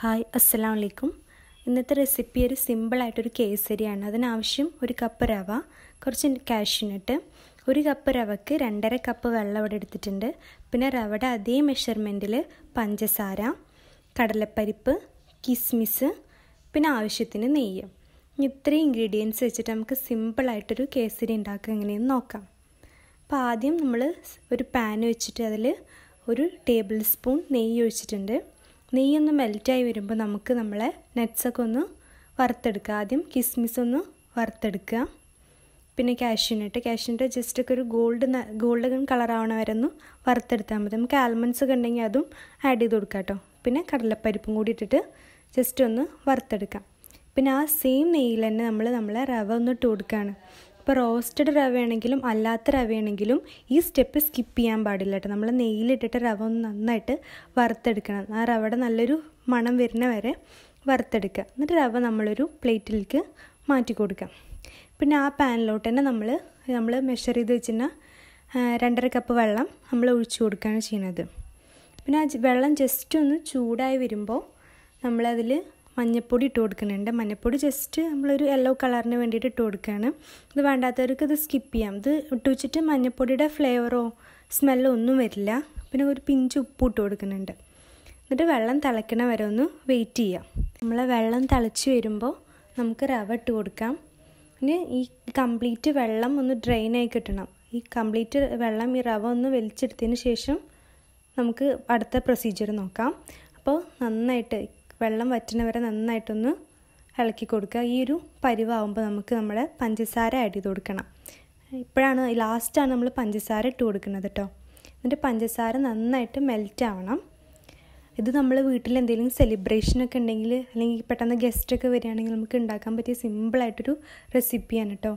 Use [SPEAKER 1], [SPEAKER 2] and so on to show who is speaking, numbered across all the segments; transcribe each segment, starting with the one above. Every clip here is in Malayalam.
[SPEAKER 1] ഹായ് അസ്സലാമു അലൈക്കും. ഇന്നത്തെ റെസിപ്പി ഒരു സിമ്പിളായിട്ടൊരു കേസരിയാണ്. അതിനാവശ്യം ഒരു കപ്പ് റവ, കുറച്ച് കാഷ്യൂനട്ട്, ഒരു കപ്പ് റവയ്ക്ക് 2.5 കപ്പ് വെള്ളം ഇവിടെ എടുത്തിട്ടുണ്ട്. പിന്നെ റവയുടെ അതേ മെഷർമെൻറ്റിൽ പഞ്ചസാര, കടലപ്പരിപ്പ്, കിസ്മിസ്, പിന്നെ ആവശ്യത്തിന് നെയ്യ്. ഇത്രയും ഇൻഗ്രീഡിയൻസ് വെച്ചിട്ട് നമുക്ക് സിമ്പിളായിട്ടൊരു കേസരി ഉണ്ടാക്കുക എങ്ങനെയെന്ന് നോക്കാം. അപ്പോൾ ആദ്യം നമ്മൾ ഒരു പാൻ വെച്ചിട്ട് അതിൽ 1 ടേബിൾ സ്പൂൺ നെയ്യ് ഒഴിച്ചിട്ടുണ്ട്. നെയ്യൊന്ന് മെൽറ്റായി വരുമ്പോൾ നമുക്ക് നമ്മളെ നട്ട്സൊക്കെ ഒന്ന് വറുത്തെടുക്കുക. ആദ്യം കിസ്മിസ് ഒന്ന് വറുത്തെടുക്കുക. പിന്നെ കാഷ്യൂനട്ട് ജസ്റ്റ് ഒക്കെ ഒരു ഗോൾഡൻ കളറാവണ വരെ ഒന്ന് വറുത്തെടുത്താൽ മതി. നമുക്ക് ആൽമണ്ട്സ് ഒക്കെ ഉണ്ടെങ്കിൽ അതും ആഡ് ചെയ്ത് കൊടുക്കാം കേട്ടോ. പിന്നെ കടലപ്പരിപ്പും കൂടി ഇട്ടിട്ട് ജസ്റ്റ് ഒന്ന് വറുത്തെടുക്കാം. പിന്നെ ആ സെയിം നെയ്യിൽ തന്നെ നമ്മളെ റവ ഒന്ന് ഇട്ട് കൊടുക്കുകയാണ്. ഇപ്പോൾ റോസ്റ്റഡ് റവയാണെങ്കിലും അല്ലാത്ത റവയാണെങ്കിലും ഈ സ്റ്റെപ്പ് സ്കിപ്പ് ചെയ്യാൻ പാടില്ല കേട്ടോ. നമ്മൾ നെയ്യിലിട്ടിട്ട് റവ ഒന്ന് നന്നായിട്ട് വറുത്തെടുക്കണം. ആ റവയുടെ നല്ലൊരു മണം വരുന്ന വരെ വറുത്തെടുക്കുക. എന്നിട്ട് റവ നമ്മളൊരു പ്ലേറ്റിലേക്ക് മാറ്റി കൊടുക്കാം. പിന്നെ ആ പാനിലോട്ട് തന്നെ നമ്മൾ മെഷർ ചെയ്ത് വെച്ചിരുന്ന 2.5 കപ്പ് വെള്ളം നമ്മൾ ഒഴിച്ചു കൊടുക്കുകയാണ് ചെയ്യുന്നത്. പിന്നെ ആ വെള്ളം ജസ്റ്റ് ഒന്ന് ചൂടായി വരുമ്പോൾ നമ്മളതിൽ മഞ്ഞൾപ്പൊടി ഇട്ട് കൊടുക്കുന്നുണ്ട്. മഞ്ഞൾപ്പൊടി ജസ്റ്റ് നമ്മളൊരു യെല്ലോ കളറിന് വേണ്ടിയിട്ട് ഇട്ട് കൊടുക്കുകയാണ്. ഇത് വേണ്ടാത്തവർക്ക് ഇത് സ്കിപ്പ് ചെയ്യാം. ഇത് ഇട്ട് വെച്ചിട്ട് മഞ്ഞൾപ്പൊടിയുടെ ഫ്ലേവറോ സ്മെല്ലോ ഒന്നും വരില്ല. പിന്നെ ഒരു പിഞ്ച് ഉപ്പ് ഇട്ട് കൊടുക്കുന്നുണ്ട്. എന്നിട്ട് വെള്ളം തിളയ്ക്കണ വരെ ഒന്ന് വെയിറ്റ് ചെയ്യാം. നമ്മളെ വെള്ളം തിളച്ച് വരുമ്പോൾ നമുക്ക് റവ ഇട്ട് കൊടുക്കാം. പിന്നെ ഈ കംപ്ലീറ്റ് വെള്ളം ഒന്ന് ഡ്രെയിനായി കിട്ടണം. ഈ കംപ്ലീറ്റ് വെള്ളം ഈ റവ ഒന്ന് വലിച്ചെടുത്തതിന് ശേഷം നമുക്ക് അടുത്ത പ്രൊസീജിയർ നോക്കാം. അപ്പോൾ നന്നായിട്ട് വെള്ളം വറ്റുന്ന വരെ നന്നായിട്ടൊന്ന് ഇളക്കി കൊടുക്കുക. ഈ ഒരു പരിവാകുമ്പോൾ നമുക്ക് നമ്മുടെ പഞ്ചസാര ആഡ് ചെയ്ത് കൊടുക്കണം. ലാസ്റ്റാണ് നമ്മൾ പഞ്ചസാര ഇട്ട് കൊടുക്കുന്നത് കേട്ടോ. എന്നിട്ട് പഞ്ചസാര നന്നായിട്ട് മെൽറ്റ് ആവണം. ഇത് നമ്മൾ വീട്ടിൽ എന്തെങ്കിലും സെലിബ്രേഷനൊക്കെ ഉണ്ടെങ്കിൽ അല്ലെങ്കിൽ പെട്ടെന്ന് ഗസ്റ്റൊക്കെ വരികയാണെങ്കിൽ നമുക്ക് ഉണ്ടാക്കാൻ പറ്റിയ സിമ്പിളായിട്ടൊരു റെസിപ്പിയാണ് കേട്ടോ.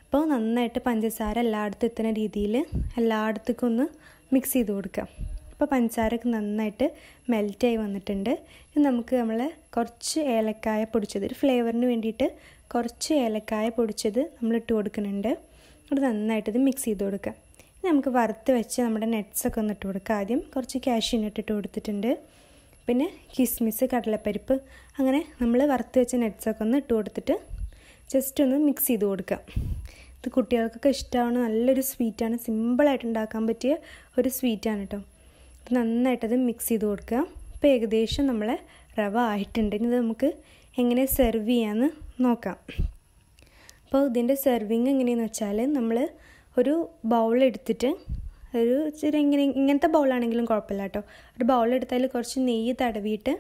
[SPEAKER 1] അപ്പോൾ നന്നായിട്ട് പഞ്ചസാര എല്ലായിടത്തും എത്തുന്ന രീതിയിൽ എല്ലായിടത്തേക്കും ഒന്ന് മിക്സ് ചെയ്ത് കൊടുക്കുക. അപ്പോൾ പഞ്ചസാരയൊക്കെ നന്നായിട്ട് മെൽറ്റായി വന്നിട്ടുണ്ട്. ഇനി നമുക്ക് കുറച്ച് ഏലക്കായ പൊടിച്ചത്, ഒരു ഫ്ലേവറിന് വേണ്ടിയിട്ട് കുറച്ച് ഏലക്കായ പൊടിച്ചത് നമ്മൾ ഇട്ട് കൊടുക്കുന്നുണ്ട്. അത് നന്നായിട്ട് ഇത് മിക്സ് ചെയ്ത് കൊടുക്കുക. ഇനി നമുക്ക് വറുത്ത് വെച്ച് നമ്മുടെ നട്ട്സൊക്കെ ഒന്ന് ഇട്ട് കൊടുക്കുക. ആദ്യം കുറച്ച് കാഷ്യൂനട്ട് ഇട്ട് കൊടുത്തിട്ടുണ്ട്. പിന്നെ കിസ്മിസ്, കടലപ്പരിപ്പ്, അങ്ങനെ നമ്മൾ വറുത്ത് വെച്ച നട്ട്സൊക്കെ ഒന്ന് ഇട്ട് കൊടുത്തിട്ട് ജസ്റ്റ് ഒന്ന് മിക്സ് ചെയ്ത് കൊടുക്കുക. ഇത് കുട്ടികൾക്കൊക്കെ ഇഷ്ടമാണ്. നല്ലൊരു സ്വീറ്റാണ്. സിമ്പിളായിട്ട് ഉണ്ടാക്കാൻ പറ്റിയ ഒരു സ്വീറ്റാണ് കേട്ടോ. നന്നായിട്ടത് മിക്സ് ചെയ്ത് കൊടുക്കുക. ഇപ്പോൾ ഏകദേശം നമ്മളെ റവ ആയിട്ടുണ്ട്. ഇനി ഇത് നമുക്ക് എങ്ങനെ സെർവ് ചെയ്യാമെന്ന് നോക്കാം. അപ്പോൾ ഇതിൻ്റെ സെർവിങ് എങ്ങനെയെന്ന് വെച്ചാൽ നമ്മൾ ഒരു ബൗളെടുത്തിട്ട് ഇങ്ങനത്തെ ബൗളാണെങ്കിലും കുഴപ്പമില്ല കേട്ടോ. ഒരു ബൗളെടുത്താൽ കുറച്ച് നെയ്യ് തടവിയിട്ട്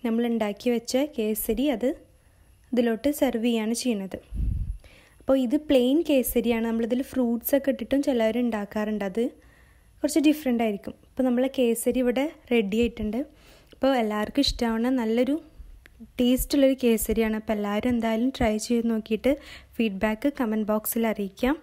[SPEAKER 1] നമ്മൾ ഉണ്ടാക്കി വെച്ച കേസരി ഇതിലോട്ട് സെർവ് ചെയ്യാണ് ചെയ്യുന്നത്. അപ്പോൾ ഇത് പ്ലെയിൻ കേസരിയാണ്. നമ്മളിതിൽ ഫ്രൂട്ട്സൊക്കെ ഇട്ടിട്ടും ചിലവർ ഉണ്ടാക്കാറുണ്ട്. അത് കുറച്ച് ഡിഫറെൻ്റ് ആയിരിക്കും. ഇപ്പോൾ നമ്മളെ കേസരി ഇവിടെ റെഡി ആയിട്ടുണ്ട്. അപ്പോൾ എല്ലാവർക്കും ഇഷ്ടമാവുന്ന നല്ലൊരു ടേസ്റ്റുള്ളൊരു കേസരിയാണ്. അപ്പോൾ എല്ലാവരും എന്തായാലും ട്രൈ ചെയ്ത് നോക്കിയിട്ട് ഫീഡ്ബാക്ക് കമൻറ്റ് ബോക്സിൽ അറിയിക്കാം.